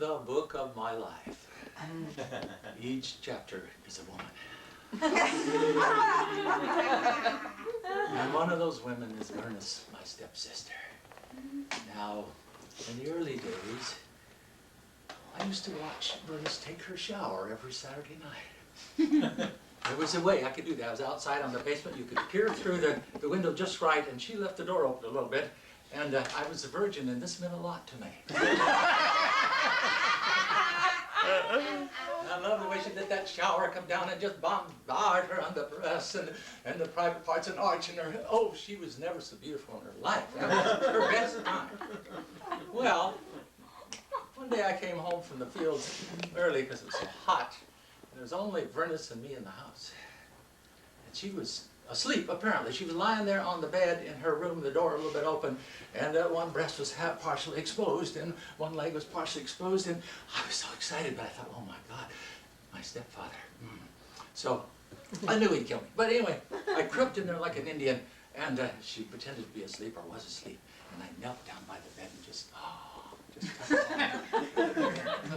the book of my life. Each chapter is a woman. And one of those women is Vernyce, my stepsister. Now, in the early days, I used to watch Vernyce take her shower every Saturday night. There was a way I could do that. I was outside on the basement. You could peer through the window just right, and she left the door open a little bit. And I was a virgin, and this meant a lot to me. I love the way she did that shower, come down and just bombard her on the breasts and the private parts and arching her. Oh, she was never so beautiful in her life. That was her best time. Well, one day I came home from the fields early because it was so hot. And there was only Vernyce and me in the house. And she was asleep, apparently. She was lying there on the bed in her room, the door a little bit open, and one breast was partially exposed, and one leg was partially exposed, and I was so excited, but I thought, oh my God, my stepfather. So I knew he'd kill me. But anyway, I crept in there like an Indian, and she pretended to be asleep, or was asleep, and I knelt down by the bed and just took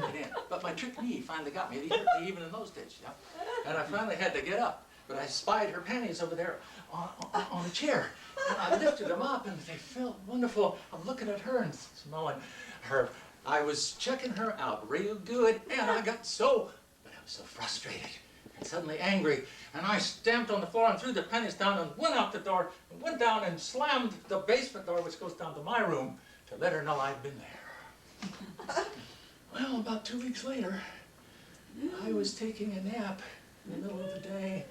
it in. But my trick knee finally got me. It hurt me even in those days, you know? And I finally had to get up. But I spied her panties over there on a chair. And I lifted them up, and they felt wonderful. I'm looking at her and smelling her. I was checking her out real good, and I got so, but I was so frustrated and suddenly angry. And I stamped on the floor and threw the panties down and went out the door, and went down and slammed the basement door, which goes down to my room, to let her know I'd been there. Well, about 2 weeks later, I was taking a nap in the middle of the day,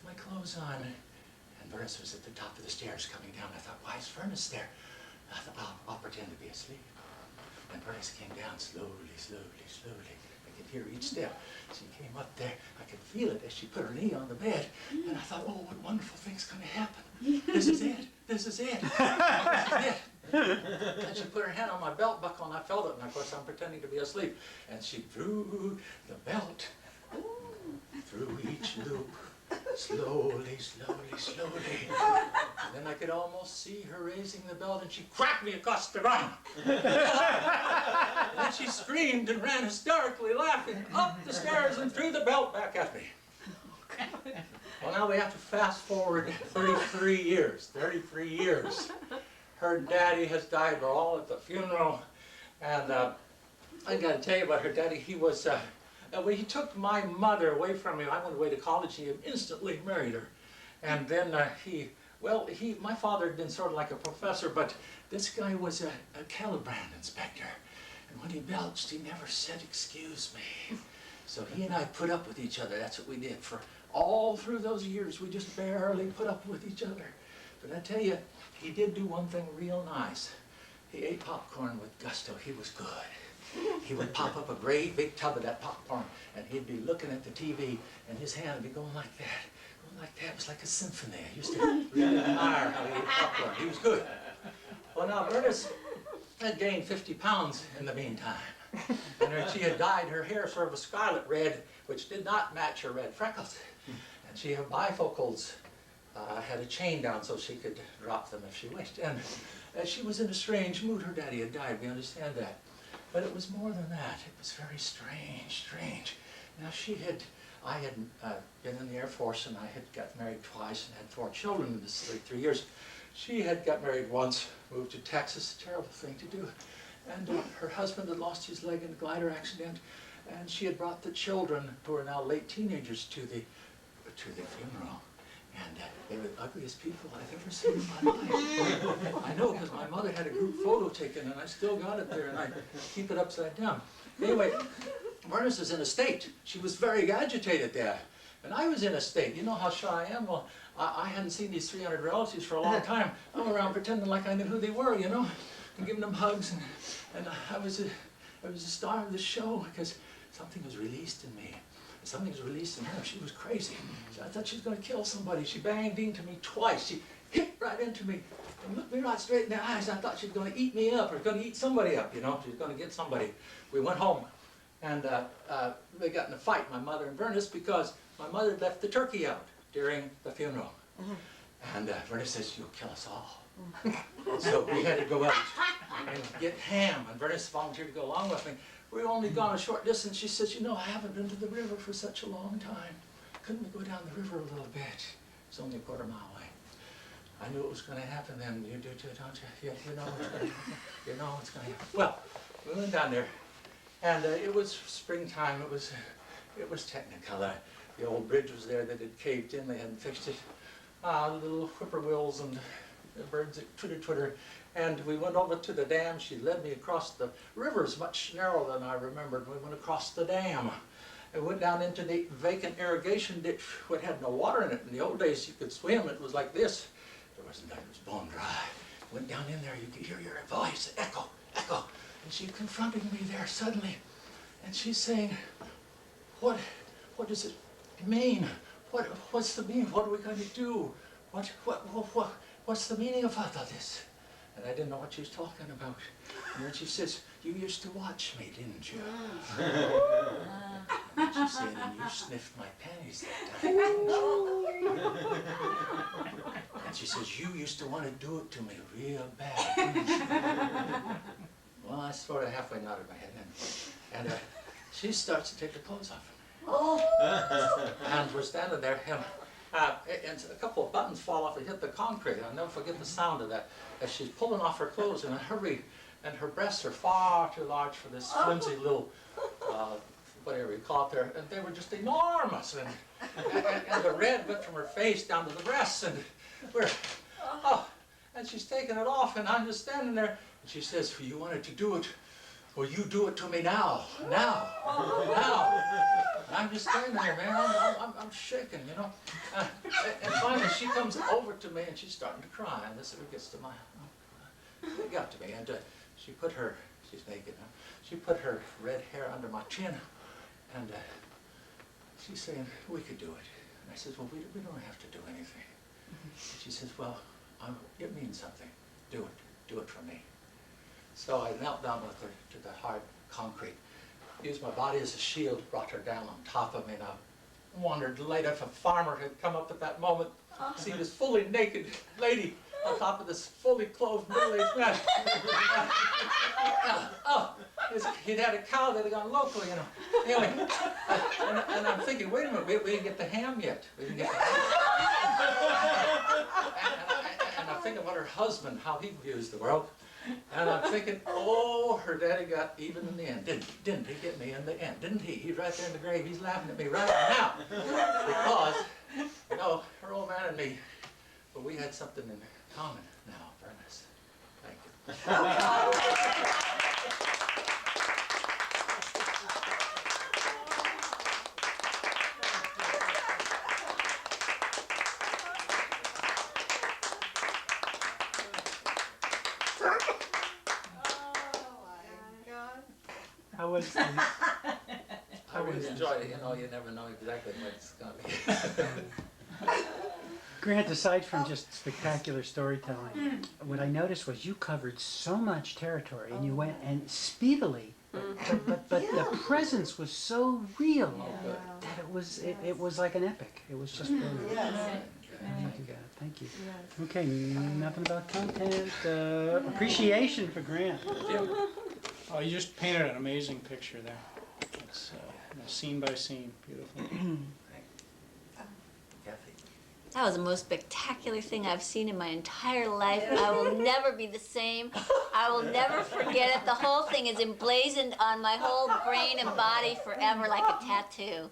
my clothes on, and Vernyce was at the top of the stairs coming down. I thought, why is Vernyce there? I thought, I'll pretend to be asleep. And Vernyce came down slowly, slowly, slowly. I could hear each step. She came up there. I could feel it as she put her knee on the bed. And I thought, oh, what wonderful thing's going to happen. This is it. This is it. This is it. And she put her hand on my belt buckle, and I felt it. And of course, I'm pretending to be asleep. And she drew the belt through each loop. Slowly, slowly, slowly. And then I could almost see her raising the belt, and she cracked me across the ground. And then she screamed and ran hysterically laughing up the stairs and threw the belt back at me. Well, now we have to fast forward 33 years. 33 years. Her daddy has died. We're all at the funeral. And I got to tell you about her daddy. He was... when he took my mother away from me, I went away to college. He instantly married her. And then my father had been sort of like a professor, but this guy was a cattle brand inspector. And when he belched, he never said, excuse me. So he and I put up with each other. That's what we did. For all through those years, we just barely put up with each other. But I tell you, he did do one thing real nice. He ate popcorn with gusto. He was good. He would pop up a great big tub of that popcorn, and he'd be looking at the TV, and his hand would be going like that. Going like that. It was like a symphony. I used to really admire how he ate popcorn. He was good. Well, now, Vernyce had gained 50 pounds in the meantime. And she had dyed her hair sort of a scarlet red, which did not match her red freckles. And she had bifocals, had a chain down so she could drop them if she wished. And she was in a strange mood. Her daddy had died. We understand that. But it was more than that. It was very strange, strange. Now I had been in the Air Force, and I had got married twice and had 4 children in this 33 years. She had got married once, moved to Texas, a terrible thing to do. And her husband had lost his leg in a glider accident, and she had brought the children, who are now late teenagers, to the funeral. And they were the ugliest people I've ever seen in my life. I know, because my mother had a group photo taken, and I still got it there, and I keep it upside down. Anyway, Vernyce was in a state. She was very agitated there. And I was in a state. You know how shy I am? Well, I hadn't seen these 300 relatives for a long time. I'm around pretending like I knew who they were, you know, and giving them hugs. And I was a star of the show because something was released in me. Something was released in her. She was crazy. So I thought she was going to kill somebody. She banged into me twice. She hit right into me and looked me right straight in the eyes. I thought she was going to eat me up or going to eat somebody up, you know. She was going to get somebody. We went home, and they got in a fight, my mother and Vernyce, because my mother left the turkey out during the funeral. And Vernyce says, "You'll kill us all." So we had to go out and get ham, and Vernyce volunteered to go along with me. We were only gone a short distance. She says, "You know, I haven't been to the river for such a long time. Couldn't we go down the river a little bit?" It's only a quarter mile away. I knew it was going to happen then. You do too, don't you? Yeah, you know what's going to happen. You know what's going to happen. Well, we went down there, and it was springtime. It was Technicolor. The old bridge was there that had caved in. They hadn't fixed it. Little whippoorwills and the birds that twitter. And we went over to the dam. She led me across the rivers, much narrower than I remembered. We went across the dam. And went down into the vacant irrigation ditch, which had no water in it. In the old days, you could swim. It was like this. There wasn't that. It was bone dry. Went down in there. You could hear your voice, echo, echo. And she confronted me there suddenly. And she's saying, what does it mean? What's the meaning? What are we going to do? What's the meaning of all of this? And I didn't know what she was talking about. And then she says, "You used to watch me, didn't you?" And she said, "And you sniffed my panties that time, didn't you?" And she says, "You used to want to do it to me real bad, didn't you?" Well, I sort of halfway nodded my head in. And she starts to take her clothes off. And we're standing there, and a couple of buttons fall off and hit the concrete. I'll never forget the sound of that. As she's pulling off her clothes in a hurry, and her breasts are far too large for this flimsy little, whatever you call it there, and they were just enormous. And the red went from her face down to the breasts, and and she's taking it off, and I'm just standing there, and she says, "You wanted to do it. Well, you do it to me now. Now. And I'm just standing there, man. I'm shaking, you know. And finally, she comes over to me, and she's starting to cry. And this gets to my, it got to me. And she's naked, huh? She put her red hair under my chin, and she's saying, "We could do it." And I said, "Well, we don't have to do anything." And she says, "Well, it means something. Do it. Do it for me." So I knelt down with her to the hard concrete, used my body as a shield, brought her down on top of me, and I wondered later if a farmer had come up at that moment, see this fully naked lady on top of this fully clothed middle-aged man. He'd had a cow that had gone local, you know. Anyway, and I'm thinking, wait a minute, we didn't get the ham yet. We didn't get the ham. And I'm thinking about her husband, how he views the world. And I'm thinking, oh, her daddy got even in the end. Didn't he get me in the end? Didn't he? He's right there in the grave. He's laughing at me right now. Because, you know, her old man and me, but we had something in common now, Vernyce. Thank you. I really enjoyed it. You know, you never know exactly what it's going to be. Grant, aside from just spectacular storytelling, what I noticed was you covered so much territory, and you went and speedily, but the presence was so real that it was like an epic. It was just brilliant. Thank you. Okay, nothing about content. Appreciation for Grant. Oh, you just painted an amazing picture there. It's scene by scene, beautiful. That was the most spectacular thing I've seen in my entire life. I will never be the same. I will never forget it. The whole thing is emblazoned on my whole brain and body forever like a tattoo.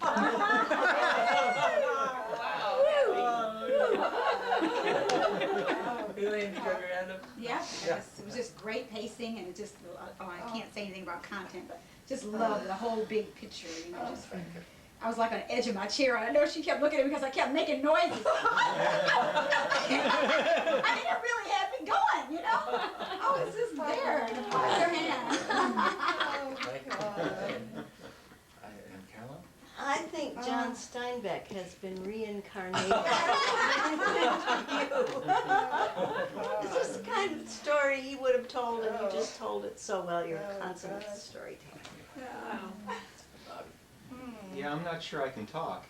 Yeah, it was just great pacing, and it just, I can't say anything about content, but just love the whole big picture, you know. Just, I was like on the edge of my chair, and I know she kept looking at me because I kept making noises. I mean, it really had me going, you know. I was just there in the palm of her hand. And Carolyn? I think John Steinbeck has been reincarnated. It's just the kind of story he would have told, and you just told it so well. You're a consummate storyteller. Yeah, I'm not sure I can talk.